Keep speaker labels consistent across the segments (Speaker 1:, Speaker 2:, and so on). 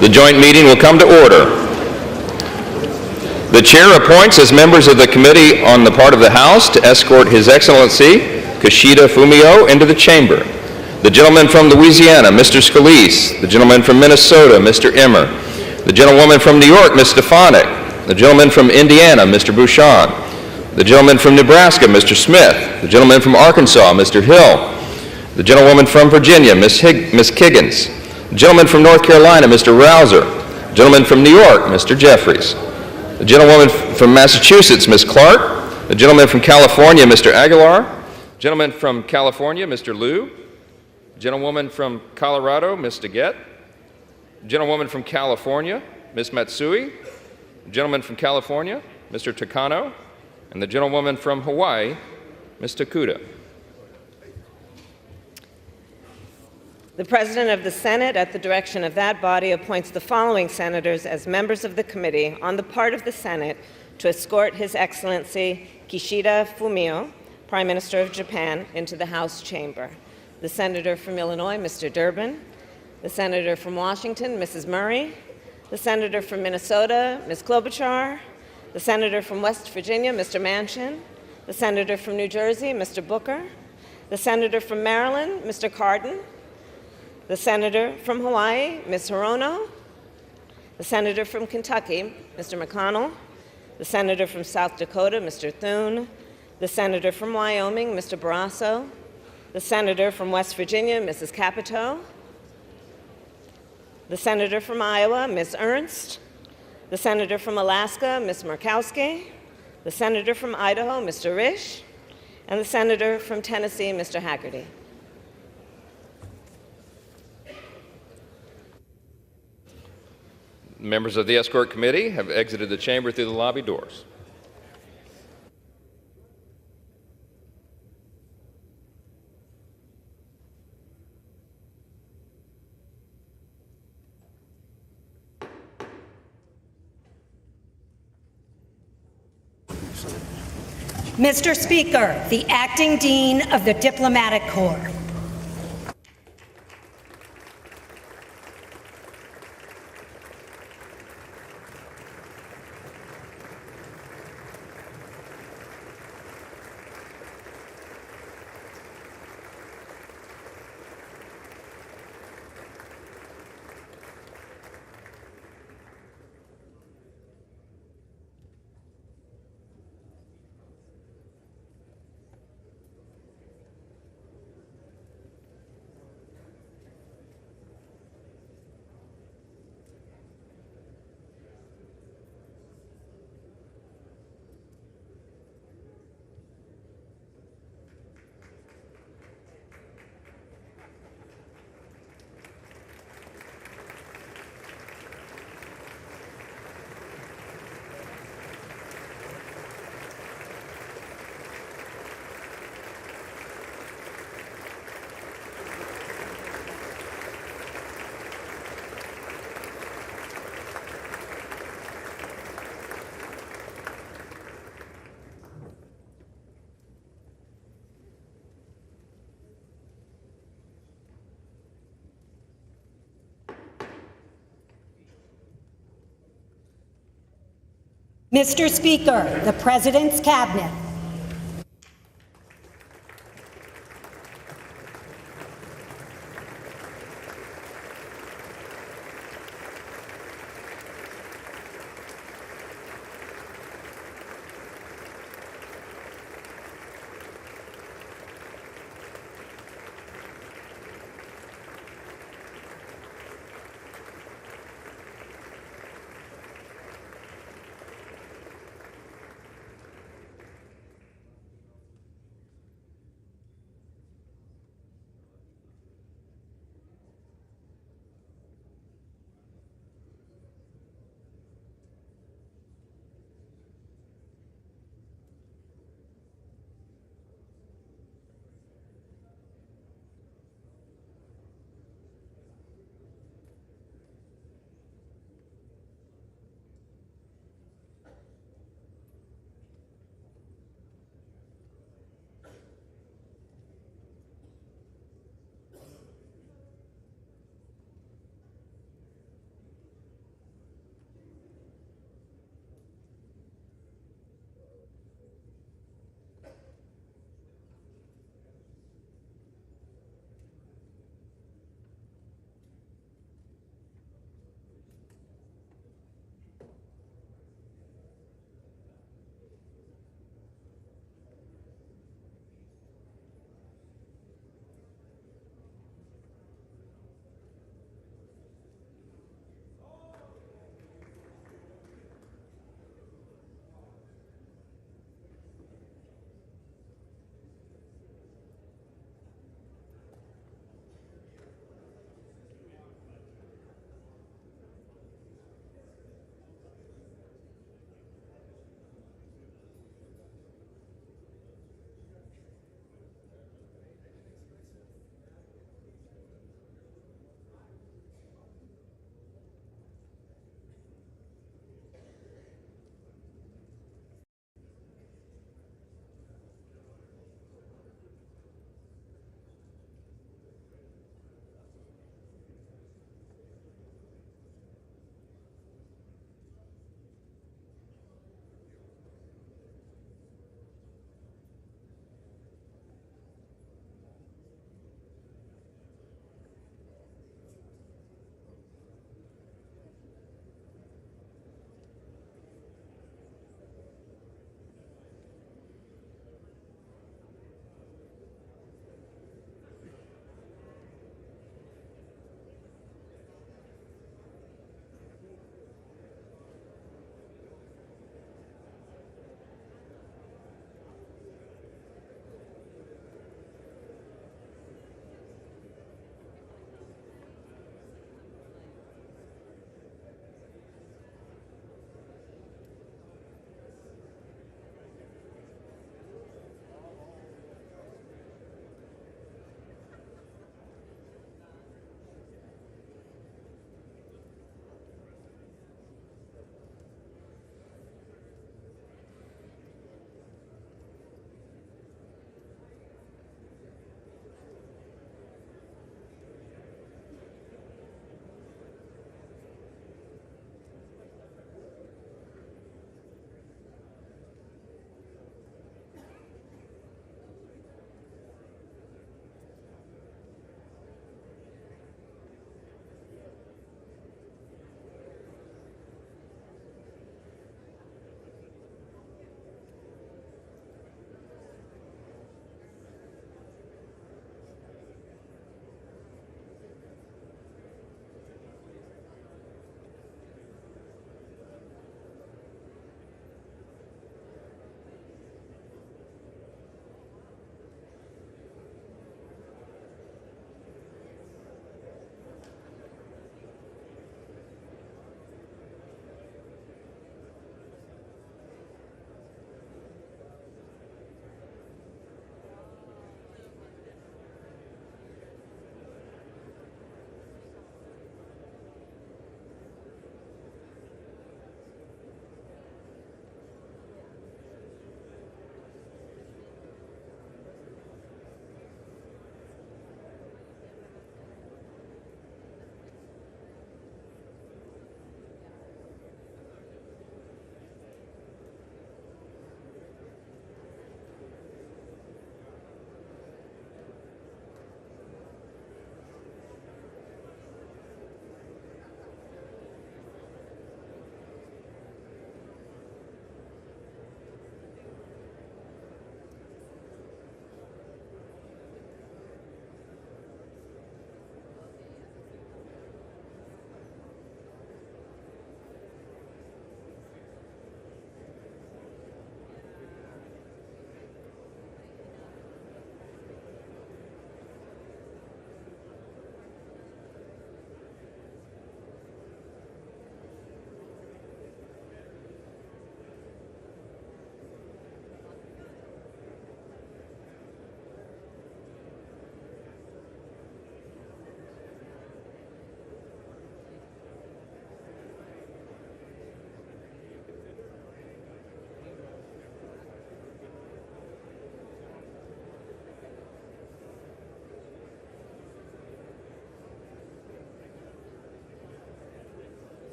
Speaker 1: The joint meeting will come to order. The chair appoints as members of the committee on the part of the House to escort His Excellency Kishida Fumio into the chamber. The gentleman from Louisiana, Mr. Scalise. The gentleman from Minnesota, Mr. Emmer. The gentlewoman from New York, Ms. Stefanik. The gentleman from Indiana, Mr. Bouchon. The gentleman from Nebraska, Mr. Smith. The gentleman from Arkansas, Mr. Hill. The gentlewoman from Virginia, Ms. Kiggins. The gentleman from North Carolina, Mr. Rouser. The gentleman from New York, Mr. Jeffries. The gentlewoman from Massachusetts, Ms. Clark. The gentleman from California, Mr. Aguilar. The gentleman from California, Mr. Liu. The gentlewoman from Colorado, Ms. DeGette. The gentlewoman from California, Ms. Matsui. The gentleman from California, Mr. Takano. And the gentlewoman from Hawaii, Ms. Takuda.
Speaker 2: The President of the Senate, at the direction of that body, appoints the following senators as members of the committee on the part of the Senate to escort His Excellency Kishida Fumio, Prime Minister of Japan, into the House chamber. The Senator from Illinois, Mr. Durbin. The Senator from Washington, Mrs. Murray. The Senator from Minnesota, Ms. Klobuchar. The Senator from West Virginia, Mr. Manchin. The Senator from New Jersey, Mr. Booker. The Senator from Maryland, Mr. Cardin. The Senator from Hawaii, Ms. Hirono. The Senator from Kentucky, Mr. McConnell. The Senator from South Dakota, Mr. Thune. The Senator from Wyoming, Mr. Barrasso. The Senator from West Virginia, Mrs. Capito. The Senator from Iowa, Ms. Ernst. The Senator from Alaska, Ms. Murkowski. The Senator from Idaho, Mr. Risch. And the Senator from Tennessee, Mr. Haggerty.
Speaker 1: Members of the escort committee have exited the chamber through the lobby doors.
Speaker 3: Mr. Speaker, the Acting Dean of the Diplomatic Corps. Mr. Speaker, the President's Cabinet.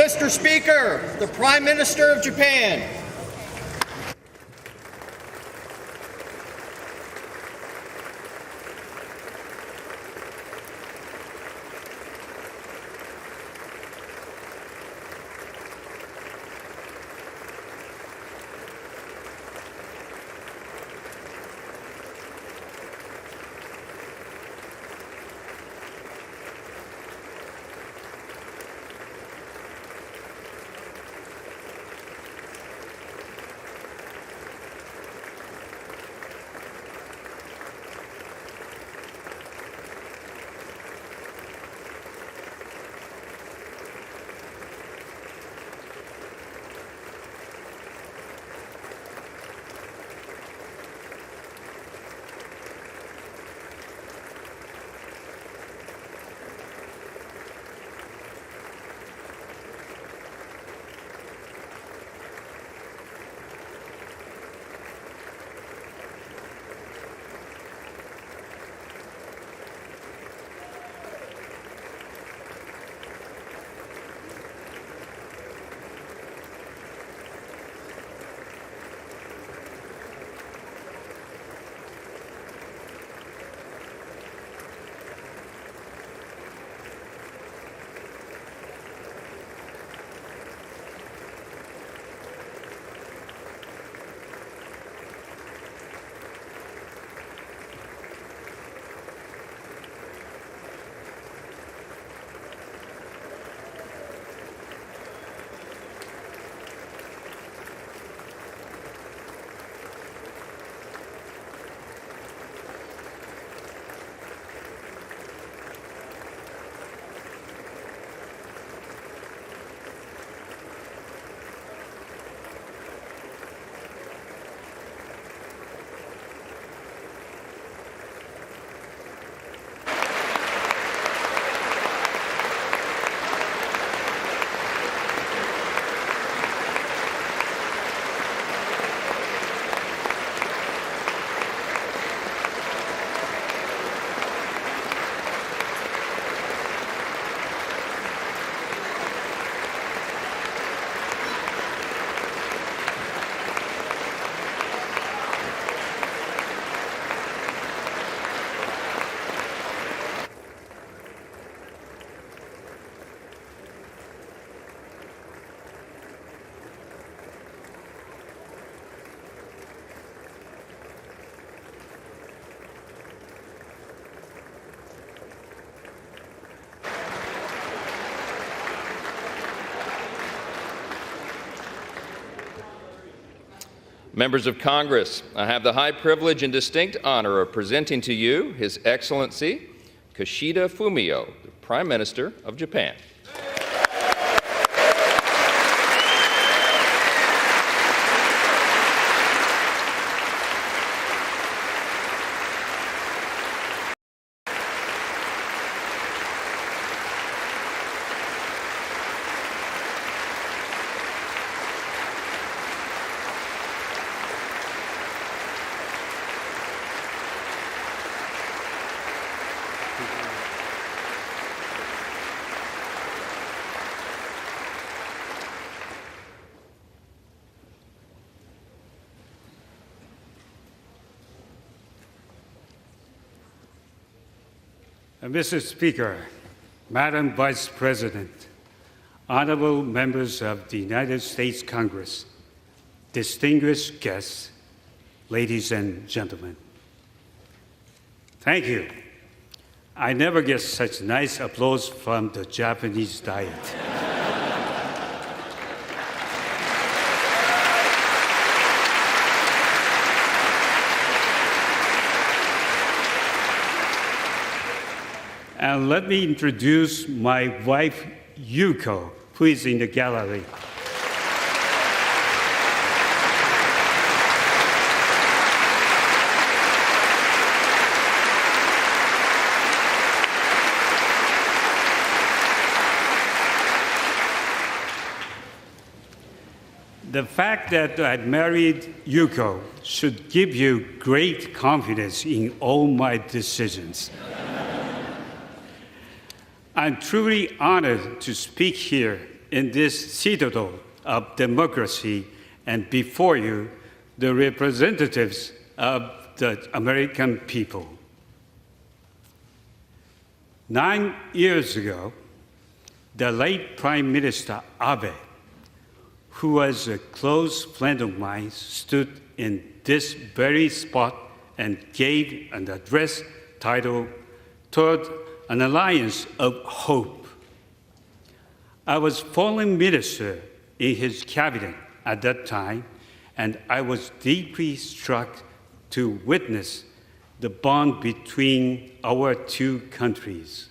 Speaker 4: Mr. Speaker, the Prime Minister of Japan.
Speaker 1: Members of Congress, I have the high privilege and distinct honor of presenting to you His Excellency Kishida Fumio, the Prime Minister of Japan.
Speaker 5: Mr. Speaker, Madam Vice President, honorable members of the United States Congress, distinguished guests, ladies and gentlemen. Thank you. I never get such nice applause from the Japanese Diet. And let me introduce my wife, Yuko, who is in the gallery. The fact that I married Yuko should give you great confidence in all my decisions. I'm truly honored to speak here in this citadel of democracy, and before you, the representatives of the American people. 9 years ago, the late Prime Minister Abe, who was a close friend of mine, stood in this very spot and gave an address titled "Toward an Alliance of Hope." I was foreign minister in his cabinet at that time, and I was deeply struck to witness the bond between our two countries.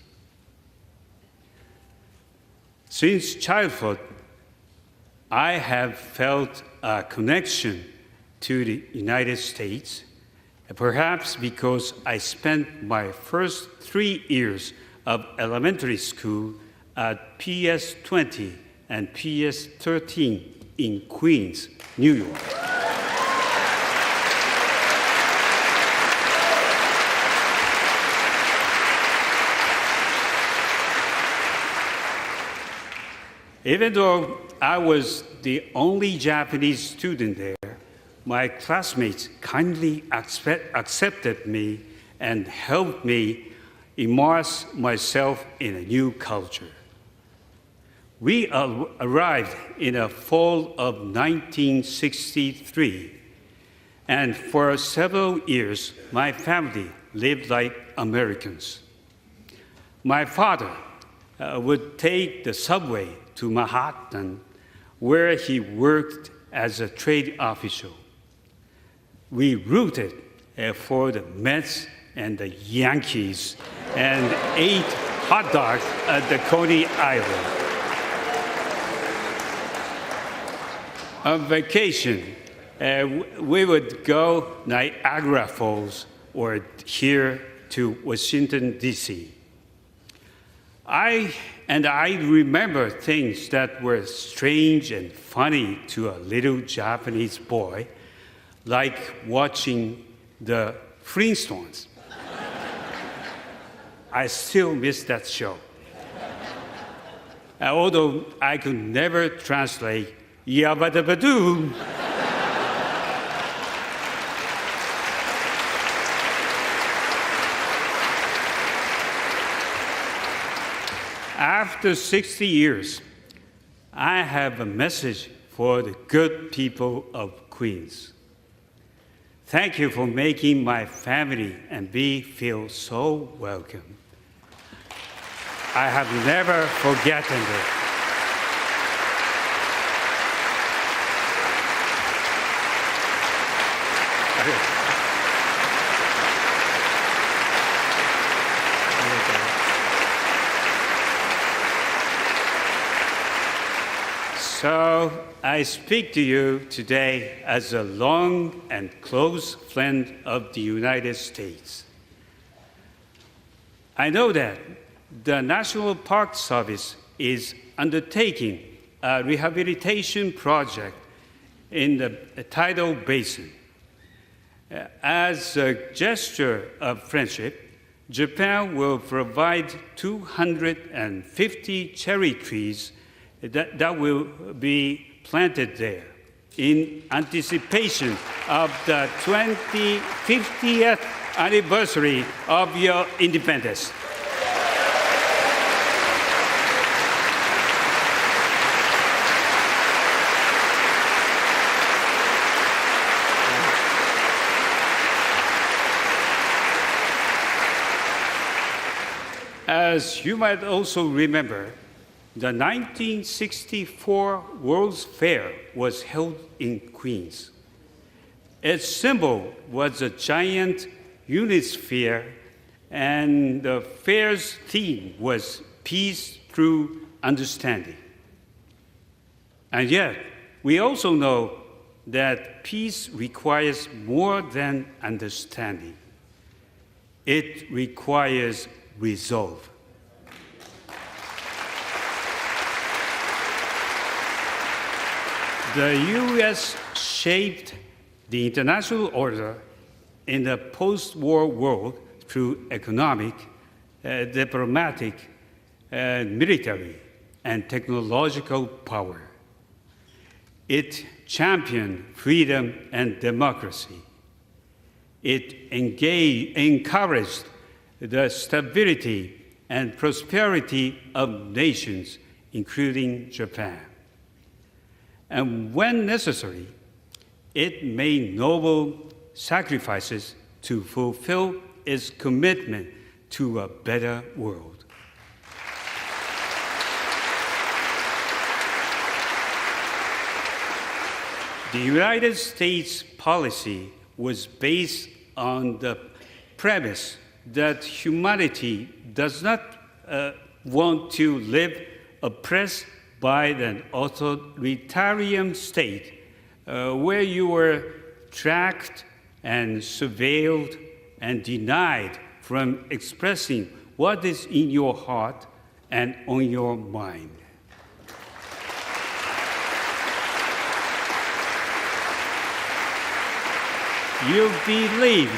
Speaker 5: Since childhood, I have felt a connection to the United States, perhaps because I spent my first 3 years of elementary school at PS 20 and PS 13 in Queens, New York. Even though I was the only Japanese student there, my classmates kindly accepted me and helped me immerse myself in a new culture. We arrived in the fall of 1963, and for several years, my family lived like Americans. My father would take the subway to Manhattan, where he worked as a trade official. We rooted for the Mets and the Yankees and ate hot dogs at the Coney Island. On vacation, we would go Niagara Falls or here to Washington, D.C. I remember things that were strange and funny to a little Japanese boy, like watching the Flintstones. I still miss that show. Although I could never translate Yabba-dabba-doo. After 60 years, I have a message for the good people of Queens. Thank you for making my family and me feel so welcome. I have never forgotten it. So I speak to you today as a long and close friend of the United States. I know that the National Park Service is undertaking a rehabilitation project in the tidal basin. As a gesture of friendship, Japan will provide 250 cherry trees that will be planted there in anticipation of the 50th anniversary of your independence. As you might also remember, the 1964 World's Fair was held in Queens. Its symbol was a giant unisphere, and the fair's theme was peace through understanding. And yet, we also know that peace requires more than understanding. It requires resolve. The U.S. shaped the international order in the post-war world through economic, diplomatic, and military, and technological power. It championed freedom and democracy. It encouraged the stability and prosperity of nations, including Japan. And when necessary, it made noble sacrifices to fulfill its commitment to a better world. The United States policy was based on the premise that humanity does not want to live oppressed by an authoritarian state where you were tracked and surveilled and denied from expressing what is in your heart and on your mind. You believe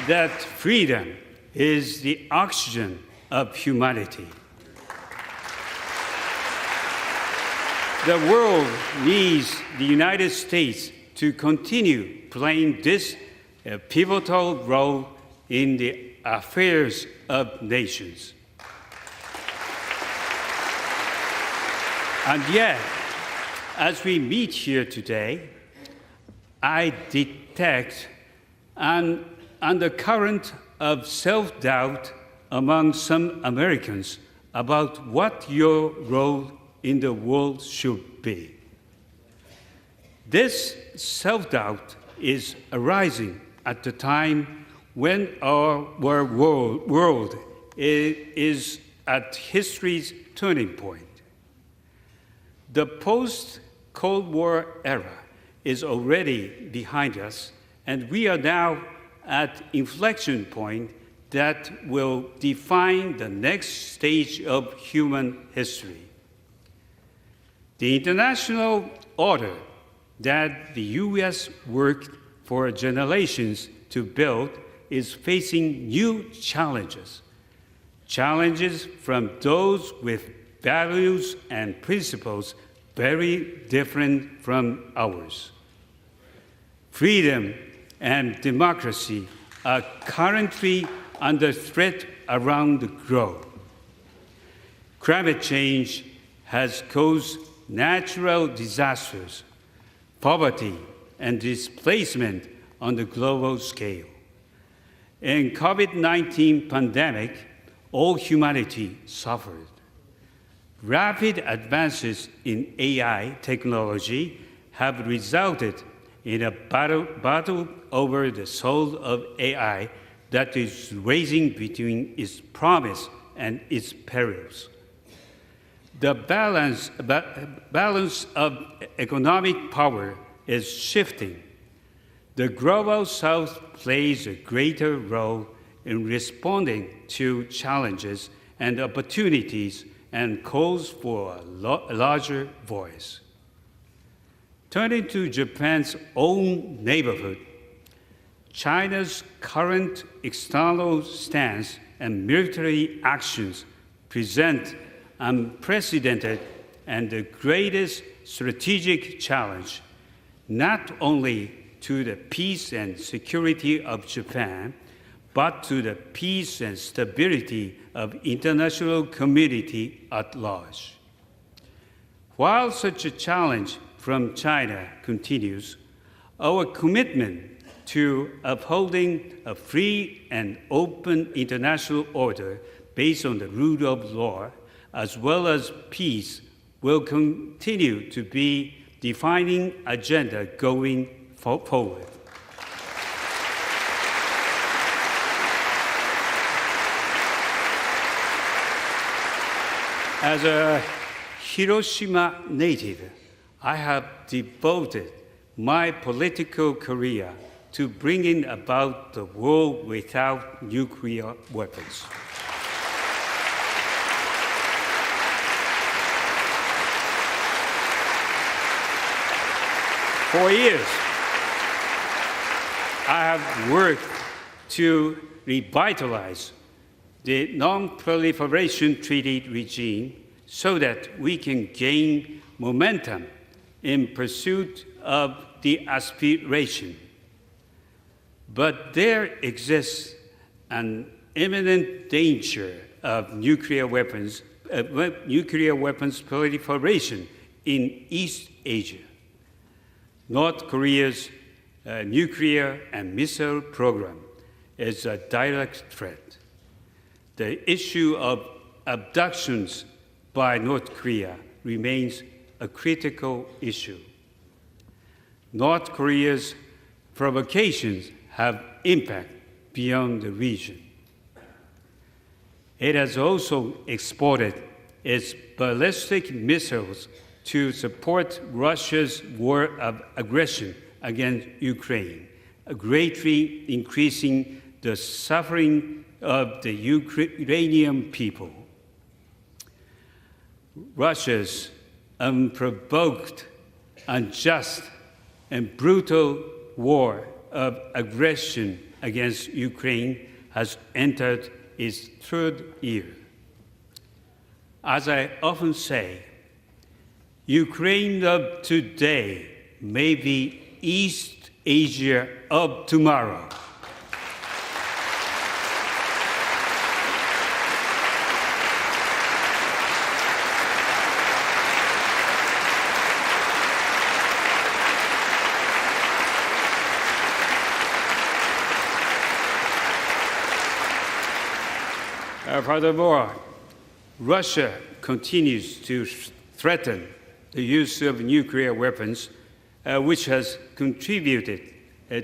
Speaker 5: that freedom is the oxygen of humanity. The world needs the United States to continue playing this pivotal role in the affairs of nations. And yet, as we meet here today, I detect an undercurrent of self-doubt among some Americans about what your role in the world should be. This self-doubt is arising at the time when our world is at history's turning point. The post-Cold War era is already behind us, and we are now at inflection point that will define the next stage of human history. The international order that the U.S. worked for generations to build is facing new challenges. Challenges from those with values and principles very different from ours. Freedom and democracy are currently under threat around the globe. Climate change has caused natural disasters, poverty, and displacement on the global scale. In COVID-19 pandemic, all humanity suffered. Rapid advances in AI technology have resulted in a battle over the soul of AI that is raging between its promise and its perils. The balance of economic power is shifting. The Global South plays a greater role in responding to challenges and opportunities and calls for a larger voice. Turning to Japan's own neighborhood, China's current external stance and military actions present unprecedented and the greatest strategic challenge, not only to the peace and security of Japan, but to the peace and stability of international community at large. While such a challenge from China continues, our commitment to upholding a free and open international order based on the rule of law, as well as peace, will continue to be defining agenda going forward. As a Hiroshima native, I have devoted my political career to bringing about the world without nuclear weapons. For years, I have worked to revitalize the Non-Proliferation Treaty regime so that we can gain momentum in pursuit of the aspiration. But there exists an imminent danger of nuclear weapons proliferation in East Asia. North Korea's nuclear and missile program is a direct threat. The issue of abductions by North Korea remains a critical issue. North Korea's provocations have impact beyond the region. It has also exported its ballistic missiles to support Russia's war of aggression against Ukraine, greatly increasing the suffering of the Ukrainian people. Russia's unprovoked, unjust, and brutal war of aggression against Ukraine has entered its third year. As I often say, Ukraine of today may be East Asia of tomorrow. Furthermore, Russia continues to threaten the use of nuclear weapons, which has contributed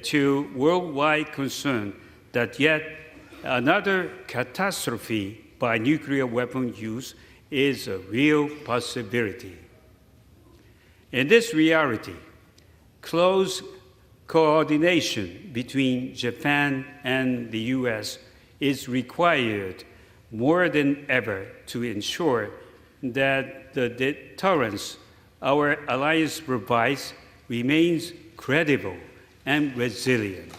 Speaker 5: to worldwide concern that yet another catastrophe by nuclear weapon use is a real possibility. In this reality, close coordination between Japan and the US is required more than ever to ensure that the deterrence our alliance provides remains credible and resilient.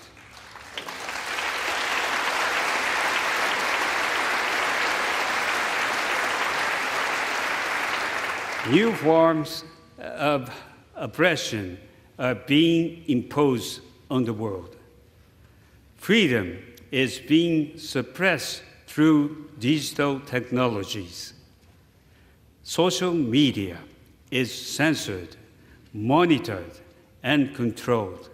Speaker 5: New forms of oppression are being imposed on the world. Freedom is being suppressed through digital technologies. Social media is censored, monitored, and controlled.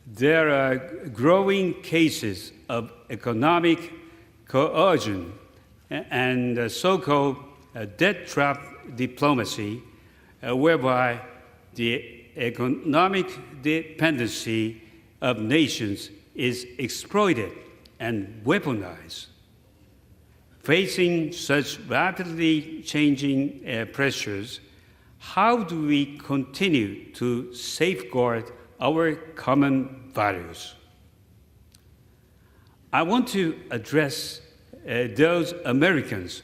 Speaker 5: There are growing cases of economic coercion and so-called debt trap diplomacy, whereby the economic dependency of nations is exploited and weaponized. Facing such rapidly changing pressures, how do we continue to safeguard our common values? I want to address those Americans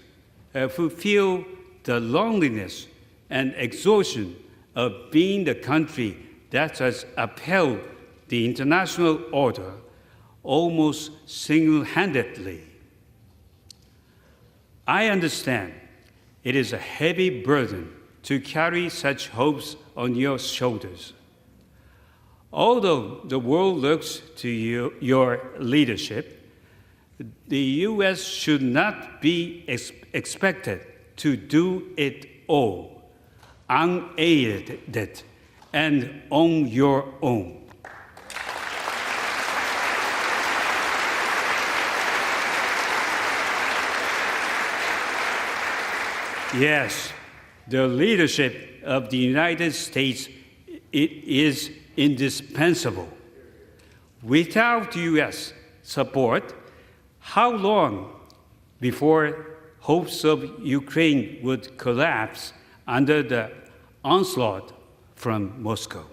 Speaker 5: who feel the loneliness and exhaustion of being the country that has upheld the international order almost single-handedly. I understand it is a heavy burden to carry such hopes on your shoulders. Although the world looks to your leadership, the U.S. should not be expected to do it all unaided and on your own. Yes, the leadership of the United States is indispensable. Without U.S. support, how long before hopes of Ukraine would collapse under the onslaught from Moscow?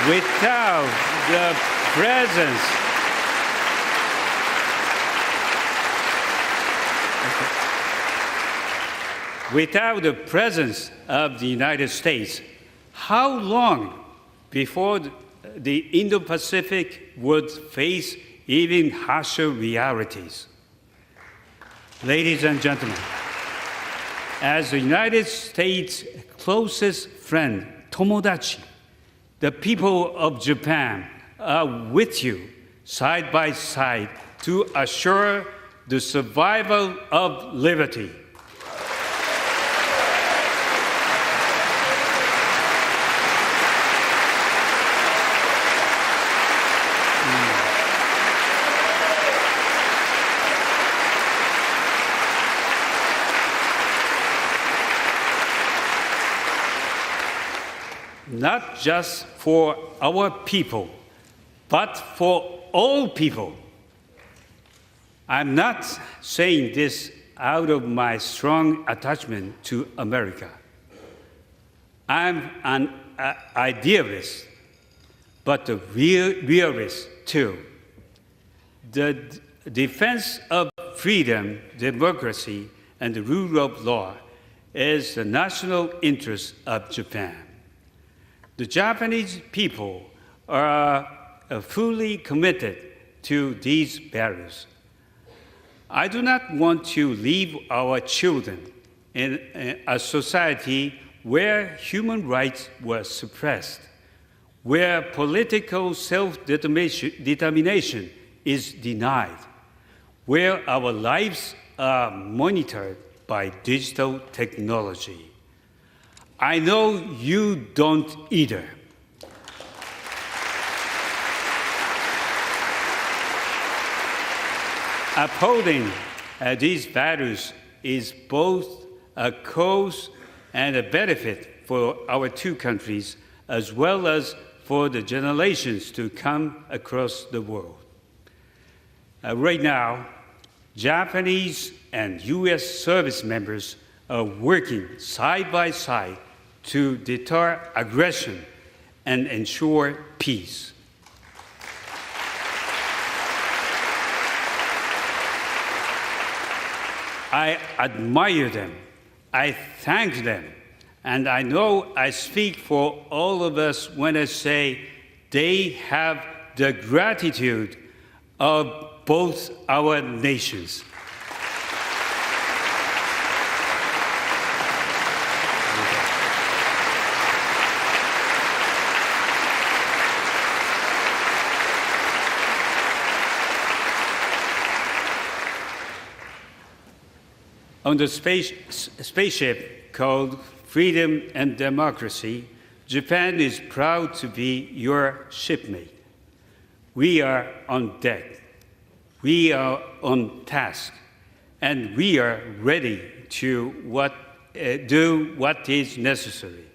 Speaker 5: Without the presence of the United States, how long before the Indo-Pacific would face even harsher realities. Ladies and gentlemen, as the United States' closest friend, tomodachi, the people of Japan are with you side by side to assure the survival of liberty. Not just for our people, but for all people. I'm not saying this out of my strong attachment to America. I'm an idealist, but a realist too. The defense of freedom, democracy, and the rule of law is the national interest of Japan. The Japanese people are fully committed to these values. I do not want to leave our children in a society where human rights were suppressed, where political self-determination is denied, where our lives are monitored by digital technology. I know you don't either. Upholding these values is both a cause and a benefit for our two countries, as well as for the generations to come across the world. Right now, Japanese and U.S. service members are working side by side to deter aggression and ensure peace. I admire them, I thank them, and I know I speak for all of us when I say they have the gratitude of both our nations. On the spaceship called Freedom and Democracy, Japan is proud to be your shipmate. We are on deck, we are on task, and we are ready to do what is necessary.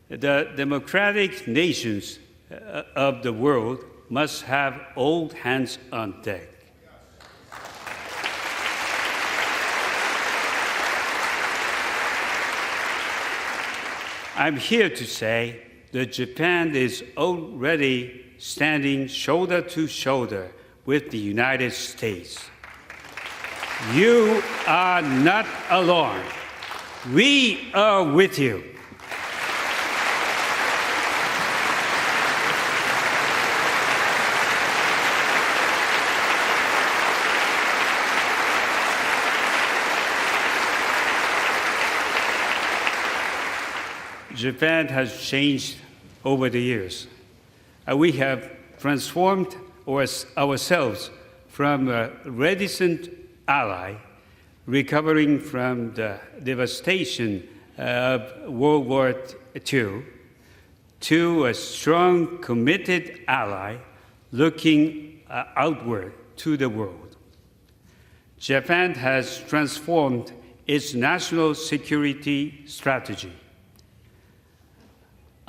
Speaker 5: The democratic nations of the world must have all hands on deck. I'm here to say that Japan is already standing shoulder to shoulder with the United States. You are not alone. We are with you. Japan has changed over the years. We have transformed ourselves from a reticent ally, recovering from the devastation of World War II, to a strong, committed ally looking outward to the world. Japan has transformed its national security strategy.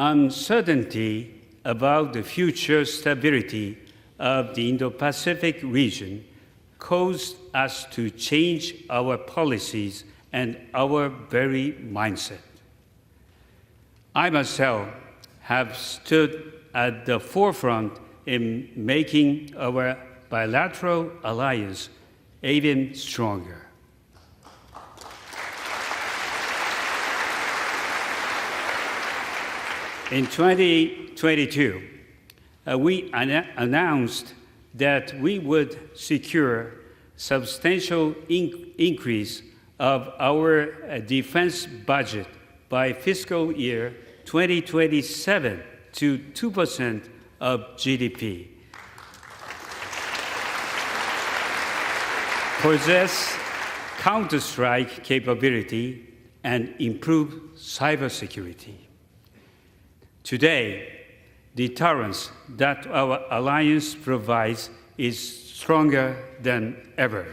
Speaker 5: Uncertainty about the future stability of the Indo-Pacific region caused us to change our policies and our very mindset. I myself have stood at the forefront in making our bilateral alliance even stronger. In 2022, we announced that we would secure substantial increase of our defense budget by fiscal year 2027 to 2% of GDP. Possess counter-strike capability and improve cybersecurity. Today, deterrence that our alliance provides is stronger than ever,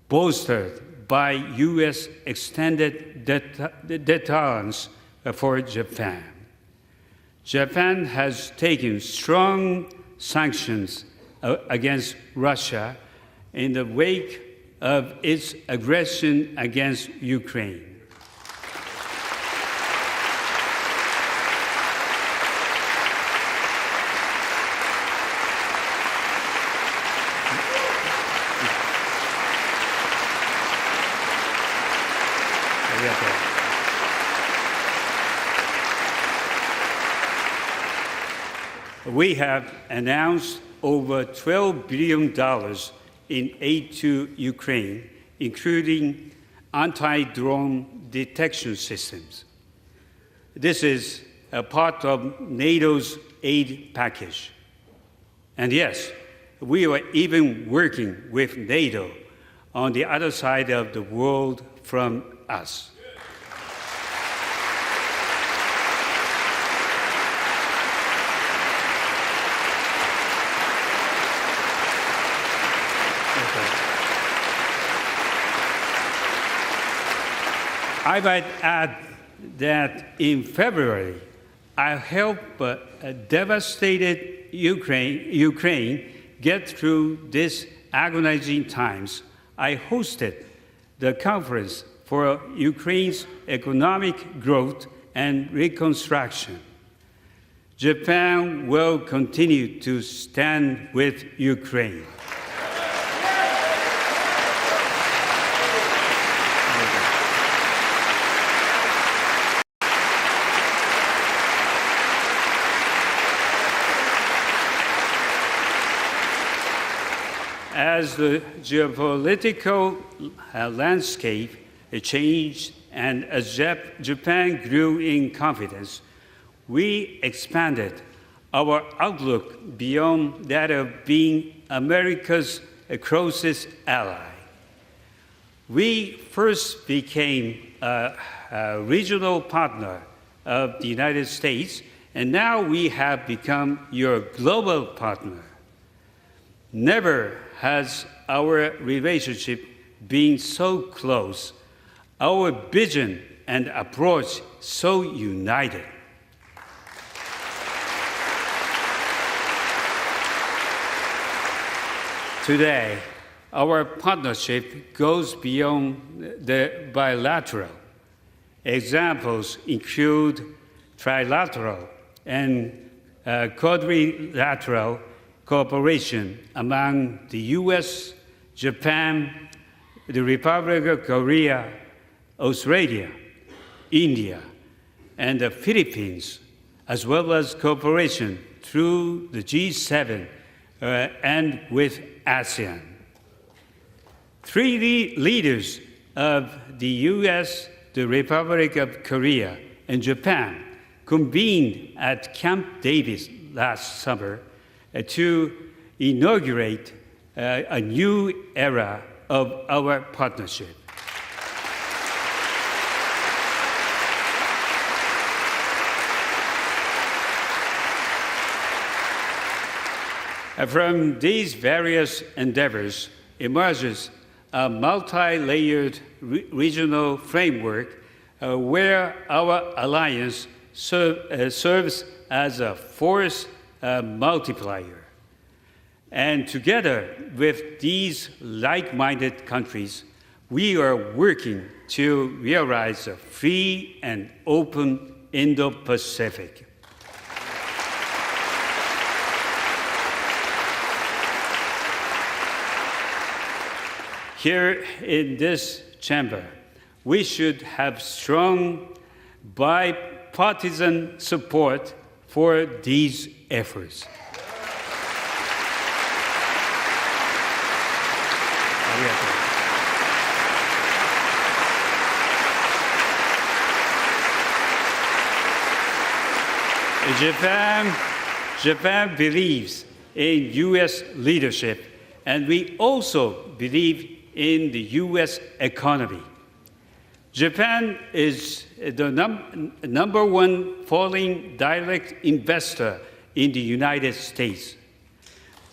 Speaker 5: bolstered by U.S. extended deterrence for Japan. Japan has taken strong sanctions against Russia in the wake of its aggression against Ukraine. We have announced over $12 billion in aid to Ukraine, including anti-drone detection systems. This is a part of NATO's aid package. And yes, we are even working with NATO on the other side of the world from us. I might add that in February, I helped devastated Ukraine get through these agonizing times. I hosted the Conference for Ukraine's Economic Growth and Reconstruction. Japan will continue to stand with Ukraine. As the geopolitical landscape changed and as Japan grew in confidence, we expanded our outlook beyond that of being America's closest ally. We first became a regional partner of the United States, and now we have become your global partner. Never has our relationship been so close, our vision and approach so united. Today, our partnership goes beyond the bilateral. Examples include trilateral and quadrilateral cooperation among the US, Japan, the Republic of Korea, Australia, India, and the Philippines, as well as cooperation through the G7 and with ASEAN. Three leaders of the US, the Republic of Korea, and Japan convened at Camp Davis last summer to inaugurate a new era of our partnership. From these various endeavors emerges a multi-layered regional framework where our alliance serves as a force multiplier. And together with these like-minded countries, we are working to realize a free and open Indo-Pacific. Here in this chamber, we should have strong bipartisan support for these efforts. Japan believes in U.S. leadership, and we also believe in the U.S. economy. Japan is the number one foreign direct investor in the United States.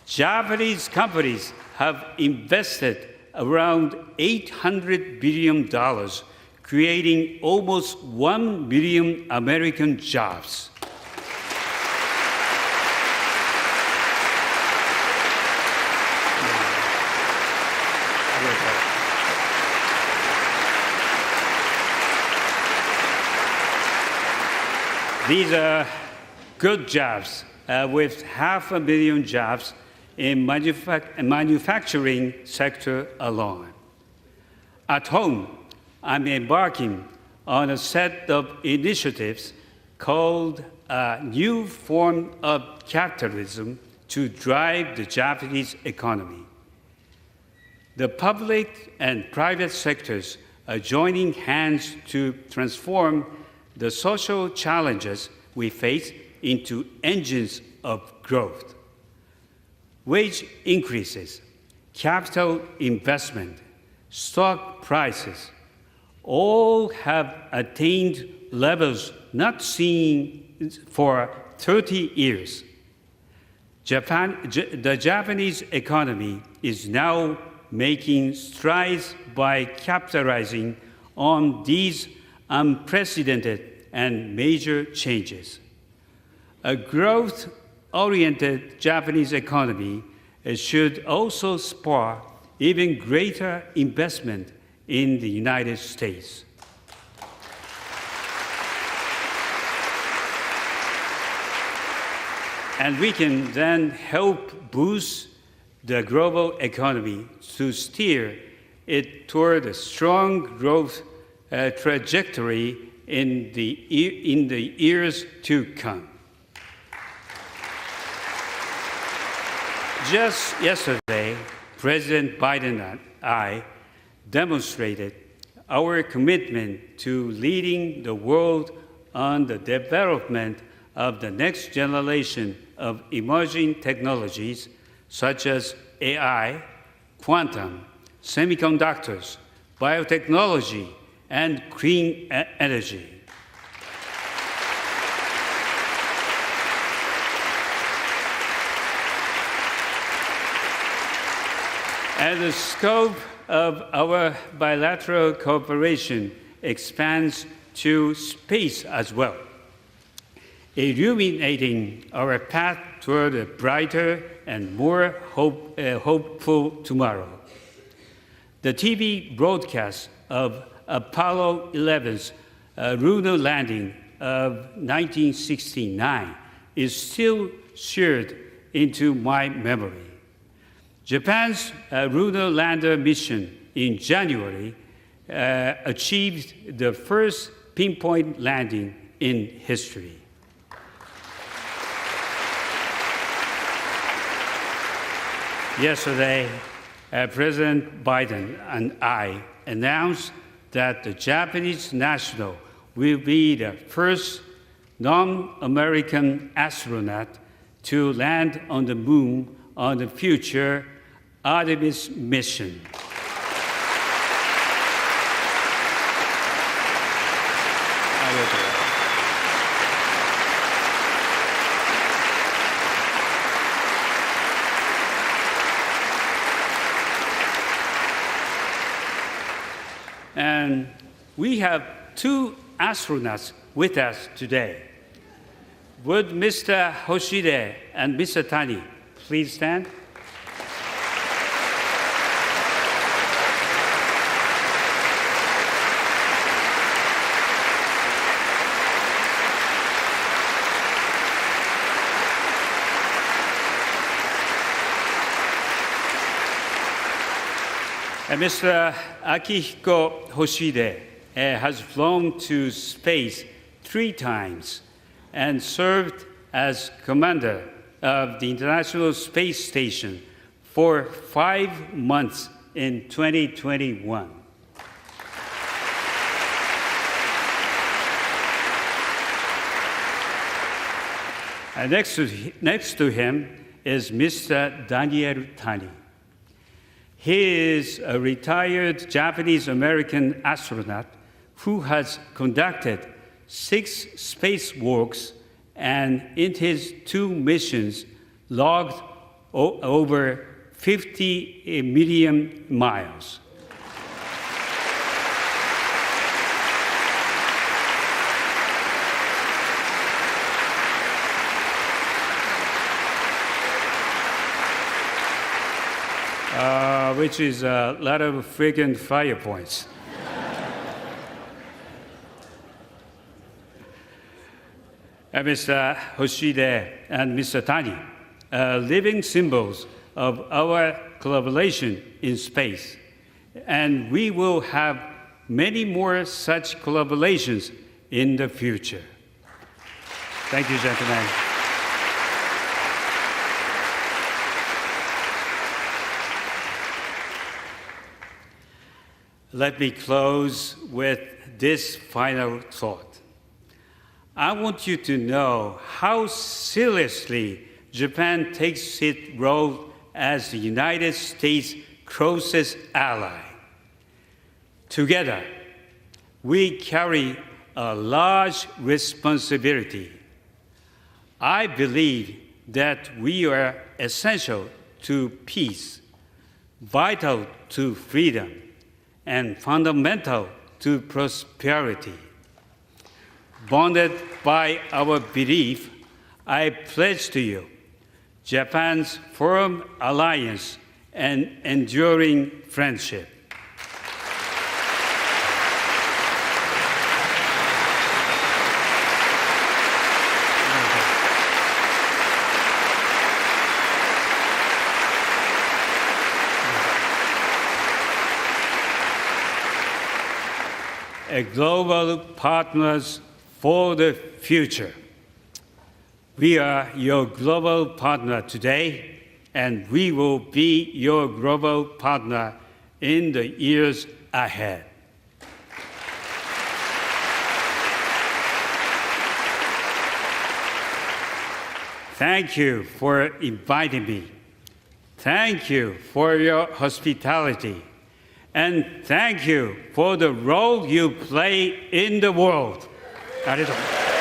Speaker 5: Japanese companies have invested around $800 billion, creating almost 1 million American jobs. These are good jobs, with 500,000 jobs in manufacturing sector alone. At home, I'm embarking on a set of initiatives called a new form of capitalism to drive the Japanese economy. The public and private sectors are joining hands to transform the social challenges we face into engines of growth. Wage increases, capital investment, stock prices all have attained levels not seen for 30 years. The Japanese economy is now making strides by capitalizing on these unprecedented and major changes. A growth-oriented Japanese economy should also spur even greater investment in the United States. And we can then help boost the global economy to steer it toward a strong growth trajectory in the years to come. Just yesterday, President Biden and I demonstrated our commitment to leading the world on the development of the next generation of emerging technologies such as AI, quantum, semiconductors, biotechnology, and clean energy. And the scope of our bilateral cooperation expands to space as well, illuminating our path toward a brighter and more hopeful tomorrow. The TV broadcast of Apollo 11's lunar landing of 1969 is still seared into my memory. Japan's lunar lander mission in January achieved the first pinpoint landing in history. Yesterday, President Biden and I announced that the Japanese national will be the first non-American astronaut to land on the moon on the future Artemis mission. And we have two astronauts with us today. Would Mr. Hoshide and Mr. Tani please stand? And Mr. Akihiko Hoshide has flown to space 3 times and served as commander of the International Space Station for 5 months in 2021. And next to him is Mr. Daniel Tani. He is a retired Japanese-American astronaut who has conducted 6 spacewalks and in his 2 missions logged over 50 million miles. Which is a lot of frequent flyer points. Mr. Hoshide and Mr. Tani are living symbols of our collaboration in space, and we will have many more such collaborations in the future. Thank you, gentlemen. Let me close with this final thought. I want you to know how seriously Japan takes its role as the United States' closest ally. Together, we carry a large responsibility. I believe that we are essential to peace, vital to freedom, and fundamental to prosperity. Bonded by our belief, I pledge to you Japan's firm alliance and enduring friendship. A global partners for the future. We are your global partner today, and we will be your global partner in the years ahead. Thank you for inviting me. Thank you for your hospitality. And thank you for the role you play in the world. ありがとう。